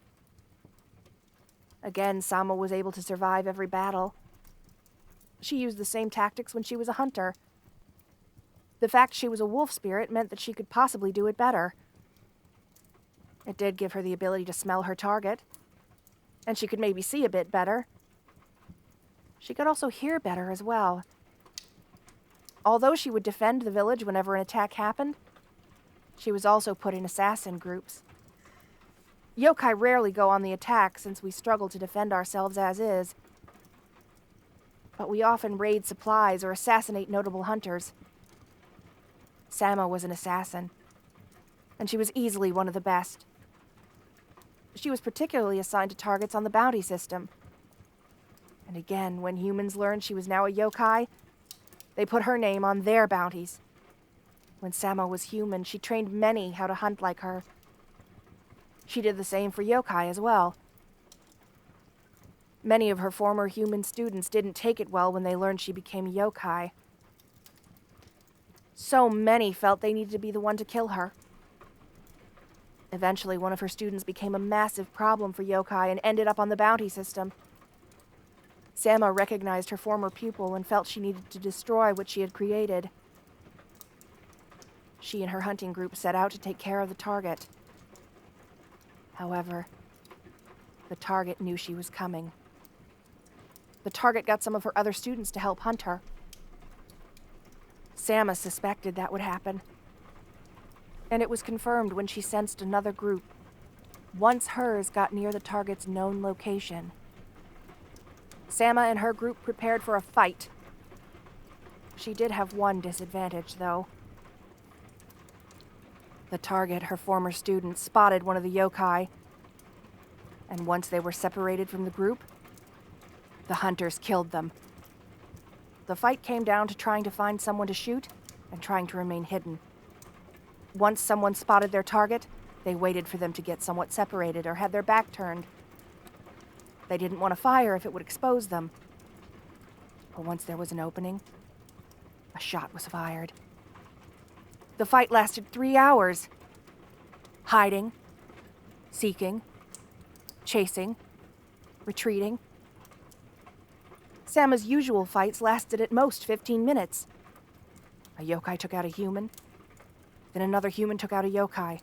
Again, Sama was able to survive every battle. She used the same tactics when she was a hunter. The fact she was a wolf spirit meant that she could possibly do it better. It did give her the ability to smell her target, and she could maybe see a bit better. She could also hear better as well. Although she would defend the village whenever an attack happened, she was also put in assassin groups. Yokai rarely go on the attack since we struggle to defend ourselves as is. But we often raid supplies or assassinate notable hunters. Sama was an assassin, and she was easily one of the best. She was particularly assigned to targets on the bounty system. And again, when humans learned she was now a yokai, they put her name on their bounties. When Sama was human, she trained many how to hunt like her. She did the same for yokai as well. Many of her former human students didn't take it well when they learned she became yokai. So many felt they needed to be the one to kill her. Eventually, one of her students became a massive problem for yokai and ended up on the bounty system. Sama recognized her former pupil and felt she needed to destroy what she had created. She and her hunting group set out to take care of the target. However, The target knew she was coming. The target got some of her other students to help hunt her. Sama suspected that would happen. And it was confirmed when she sensed another group. Once hers got near the target's known location. Sama and her group prepared for a fight. She did have one disadvantage, though. The target, her former student, spotted one of the yokai. And once they were separated from the group, the hunters killed them. The fight came down to trying to find someone to shoot and trying to remain hidden. Once someone spotted their target, they waited for them to get somewhat separated or had their back turned. They didn't want to fire if it would expose them. But once there was an opening, a shot was fired. The fight lasted 3 hours. Hiding, seeking, chasing, retreating. Sama's usual fights lasted at most 15 minutes. A yokai took out a human, then another human took out a yokai.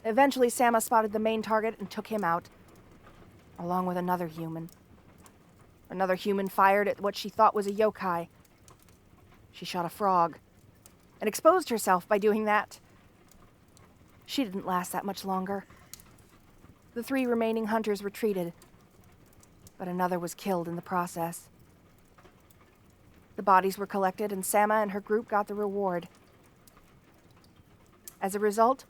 Eventually, Sama spotted the main target and took him out, along with another human. Another human fired at what she thought was a yokai. She shot a frog, and exposed herself by doing that. She didn't last that much longer. The 3 remaining hunters retreated, but another was killed in the process. The bodies were collected, and Sama and her group got the reward. As a result,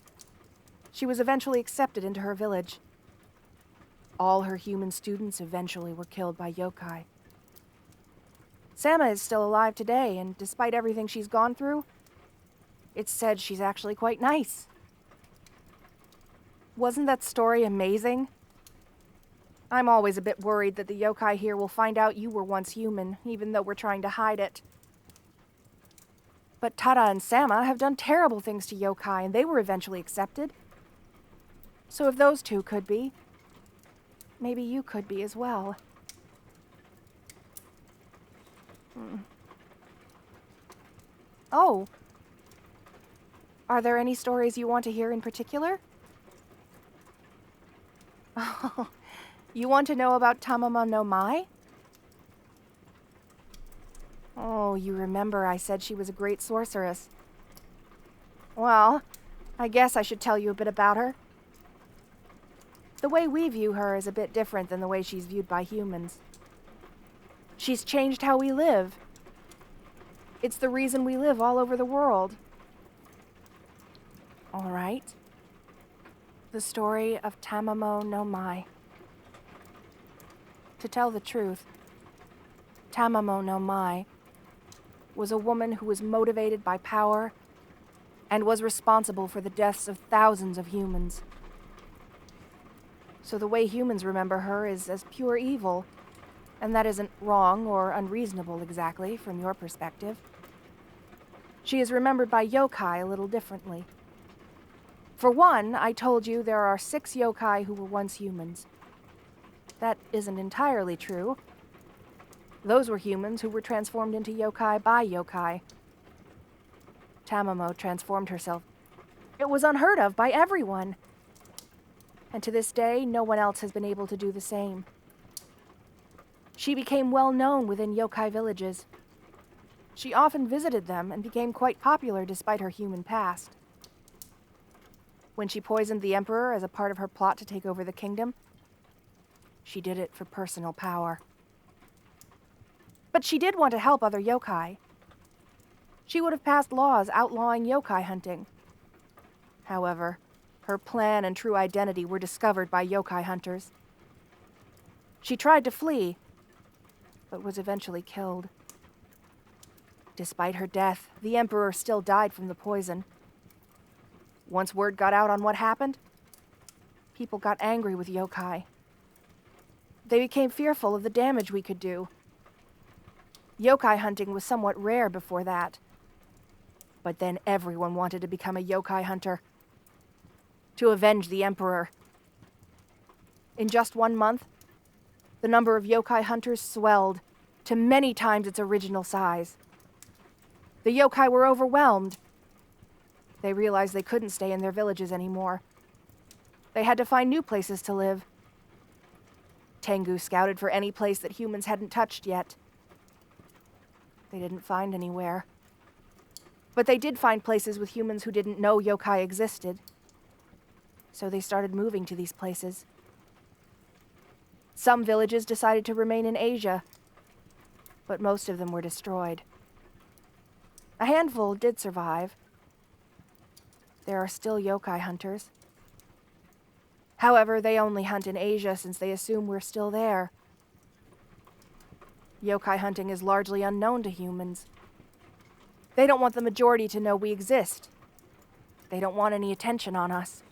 she was eventually accepted into her village. All her human students eventually were killed by yokai. Sama is still alive today, and despite everything she's gone through, it's said she's actually quite nice. Wasn't that story amazing? I'm always a bit worried that the yokai here will find out you were once human, even though we're trying to hide it. But Tada and Sama have done terrible things to yokai, and they were eventually accepted. So if those two could be, maybe you could be as well. Oh. Are there any stories you want to hear in particular? Oh, you want to know about Tamamo no Mai? Oh, you remember I said she was a great sorceress. Well, I guess I should tell you a bit about her. The way we view her is a bit different than the way she's viewed by humans. She's changed how we live. It's the reason we live all over the world. All right. The story of Tamamo no Mai. To tell the truth, Tamamo no Mai was a woman who was motivated by power and was responsible for the deaths of thousands of humans. So the way humans remember her is as pure evil, and that isn't wrong or unreasonable exactly from your perspective. She is remembered by yokai a little differently. For one, I told you there are 6 yokai who were once humans. That isn't entirely true. Those were humans who were transformed into yokai by yokai. Tamamo transformed herself. It was unheard of by everyone. And to this day, no one else has been able to do the same. She became well known within yokai villages. She often visited them and became quite popular despite her human past. When she poisoned the emperor as a part of her plot to take over the kingdom, she did it for personal power. But she did want to help other yokai. She would have passed laws outlawing yokai hunting. However, her plan and true identity were discovered by yokai hunters. She tried to flee, but was eventually killed. Despite her death, the emperor still died from the poison. Once word got out on what happened, people got angry with yokai. They became fearful of the damage we could do. Yokai hunting was somewhat rare before that. But then everyone wanted to become a yokai hunter. To avenge the emperor. In just 1 month, the number of yokai hunters swelled to many times its original size. The yokai were overwhelmed. They realized they couldn't stay in their villages anymore. They had to find new places to live. Tengu scouted for any place that humans hadn't touched yet. They didn't find anywhere. But they did find places with humans who didn't know yokai existed. So they started moving to these places. Some villages decided to remain in Asia, but most of them were destroyed. A handful did survive. There are still yokai hunters. However, they only hunt in Asia since they assume we're still there. Yokai hunting is largely unknown to humans. They don't want the majority to know we exist. They don't want any attention on us.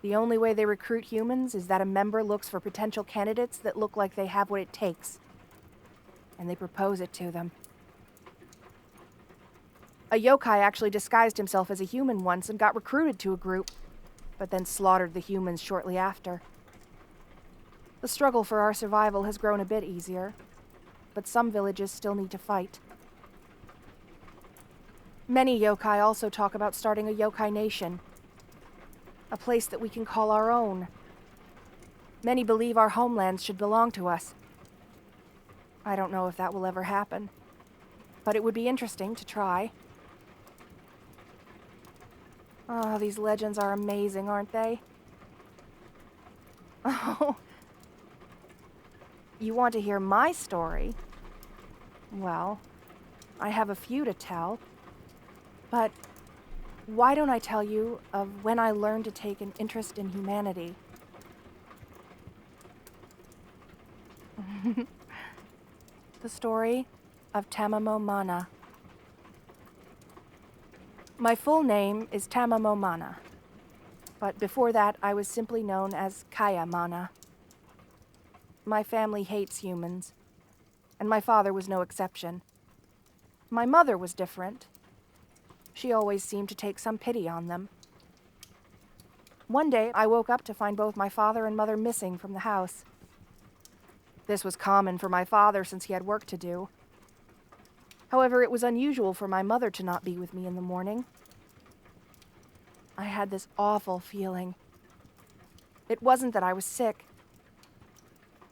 The only way they recruit humans is that a member looks for potential candidates that look like they have what it takes, and they propose it to them. A yokai actually disguised himself as a human once and got recruited to a group, but then slaughtered the humans shortly after. The struggle for our survival has grown a bit easier, but some villages still need to fight. Many yokai also talk about starting a yokai nation, a place that we can call our own. Many believe our homelands should belong to us. I don't know if that will ever happen, but it would be interesting to try. Oh, these legends are amazing, aren't they? Oh. You want to hear my story? Well, I have a few to tell. But why don't I tell you of when I learned to take an interest in humanity? The story of Tamamo Mana. My full name is Tamamo Mana, but before that I was simply known as Kaya Mana. My family hates humans, and my father was no exception. My mother was different. She always seemed to take some pity on them. One day, I woke up to find both my father and mother missing from the house. This was common for my father since he had work to do. However, it was unusual for my mother to not be with me in the morning. I had this awful feeling. It wasn't that I was sick.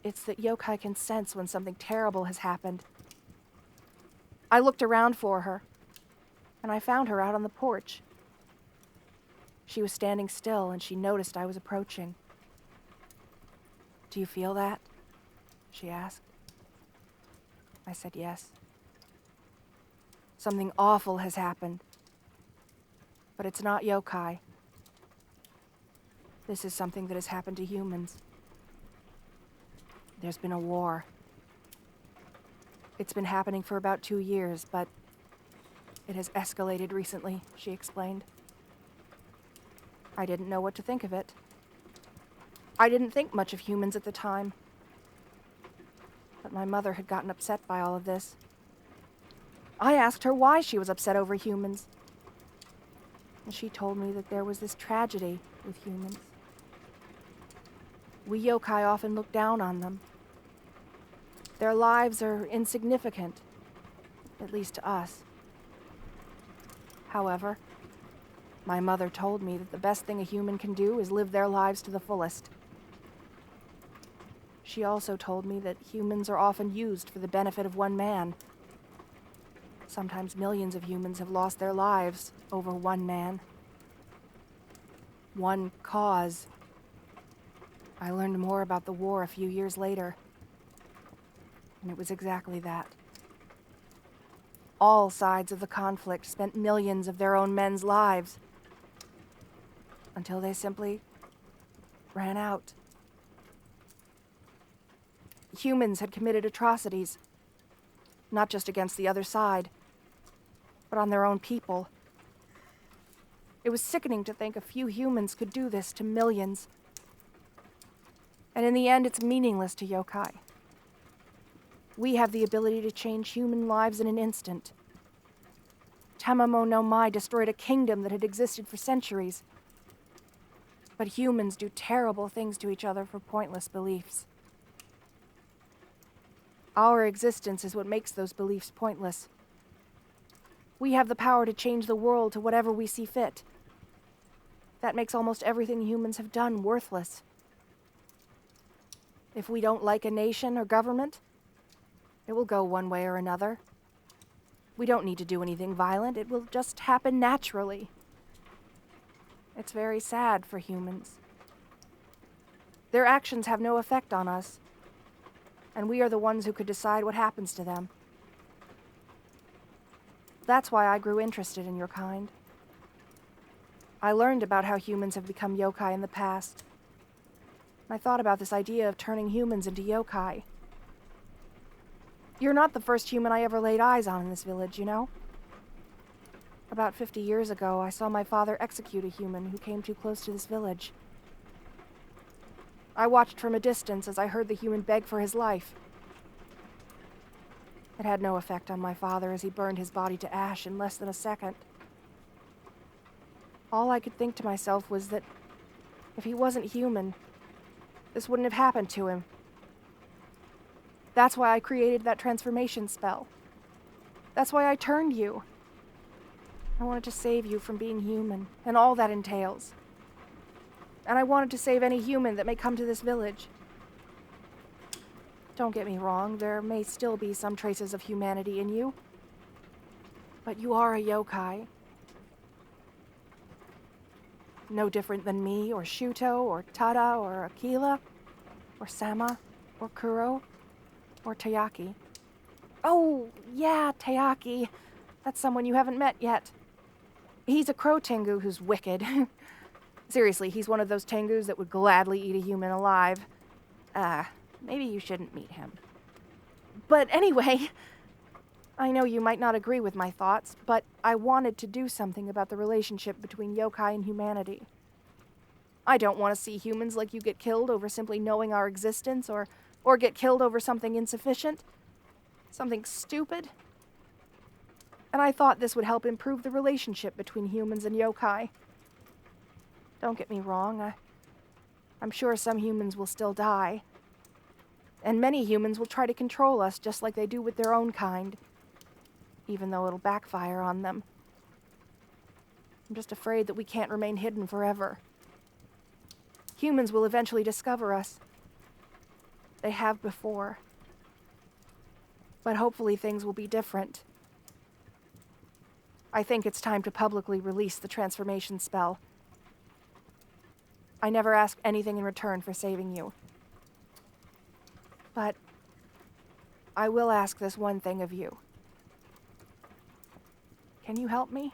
It's that yokai can sense when something terrible has happened. I looked around for her, and I found her out on the porch. She was standing still, and she noticed I was approaching. "Do you feel that?" she asked. I said yes. "Something awful has happened. But it's not yokai. This is something that has happened to humans. There's been a war. It's been happening for about 2 years, but it has escalated recently," she explained. I didn't know what to think of it. I didn't think much of humans at the time. But my mother had gotten upset by all of this. I asked her why she was upset over humans. And she told me that there was this tragedy with humans. We yokai often look down on them. Their lives are insignificant, at least to us. However, my mother told me that the best thing a human can do is live their lives to the fullest. She also told me that humans are often used for the benefit of one man. Sometimes millions of humans have lost their lives over one man. One cause. I learned more about the war a few years later. And it was exactly that. All sides of the conflict spent millions of their own men's lives. Until they simply ran out. Humans had committed atrocities. Not just against the other side, but on their own people. It was sickening to think a few humans could do this to millions. And in the end, it's meaningless to yokai. We have the ability to change human lives in an instant. Tamamo no Mai destroyed a kingdom that had existed for centuries. But humans do terrible things to each other for pointless beliefs. Our existence is what makes those beliefs pointless. We have the power to change the world to whatever we see fit. That makes almost everything humans have done worthless. If we don't like a nation or government, it will go one way or another. We don't need to do anything violent. It will just happen naturally. It's very sad for humans. Their actions have no effect on us, and we are the ones who could decide what happens to them. That's why I grew interested in your kind. I learned about how humans have become yokai in the past. I thought about this idea of turning humans into yokai. You're not the first human I ever laid eyes on in this village, you know? About 50 years ago, I saw my father execute a human who came too close to this village. I watched from a distance as I heard the human beg for his life. It had no effect on my father as he burned his body to ash in less than a second. All I could think to myself was that if he wasn't human, this wouldn't have happened to him. That's why I created that transformation spell. That's why I turned you. I wanted to save you from being human, and all that entails. And I wanted to save any human that may come to this village. Don't get me wrong, there may still be some traces of humanity in you. But you are a yokai. No different than me, or Shuto, or Tada, or Akila, or Sama, or Kuro, or Tayaki. Oh, yeah, Tayaki. That's someone you haven't met yet. He's a crow Tengu who's wicked. Seriously, he's one of those Tengus that would gladly eat a human alive. Maybe you shouldn't meet him. But anyway, I know you might not agree with my thoughts, but I wanted to do something about the relationship between yokai and humanity. I don't want to see humans like you get killed over simply knowing our existence, or get killed over something insufficient, something stupid. And I thought this would help improve the relationship between humans and yokai. Don't get me wrong, I'm sure some humans will still die. And many humans will try to control us just like they do with their own kind, even though it'll backfire on them. I'm just afraid that we can't remain hidden forever. Humans will eventually discover us. They have before. But hopefully things will be different. I think it's time to publicly release the transformation spell. I never asked anything in return for saving you. But I will ask this one thing of you. Can you help me?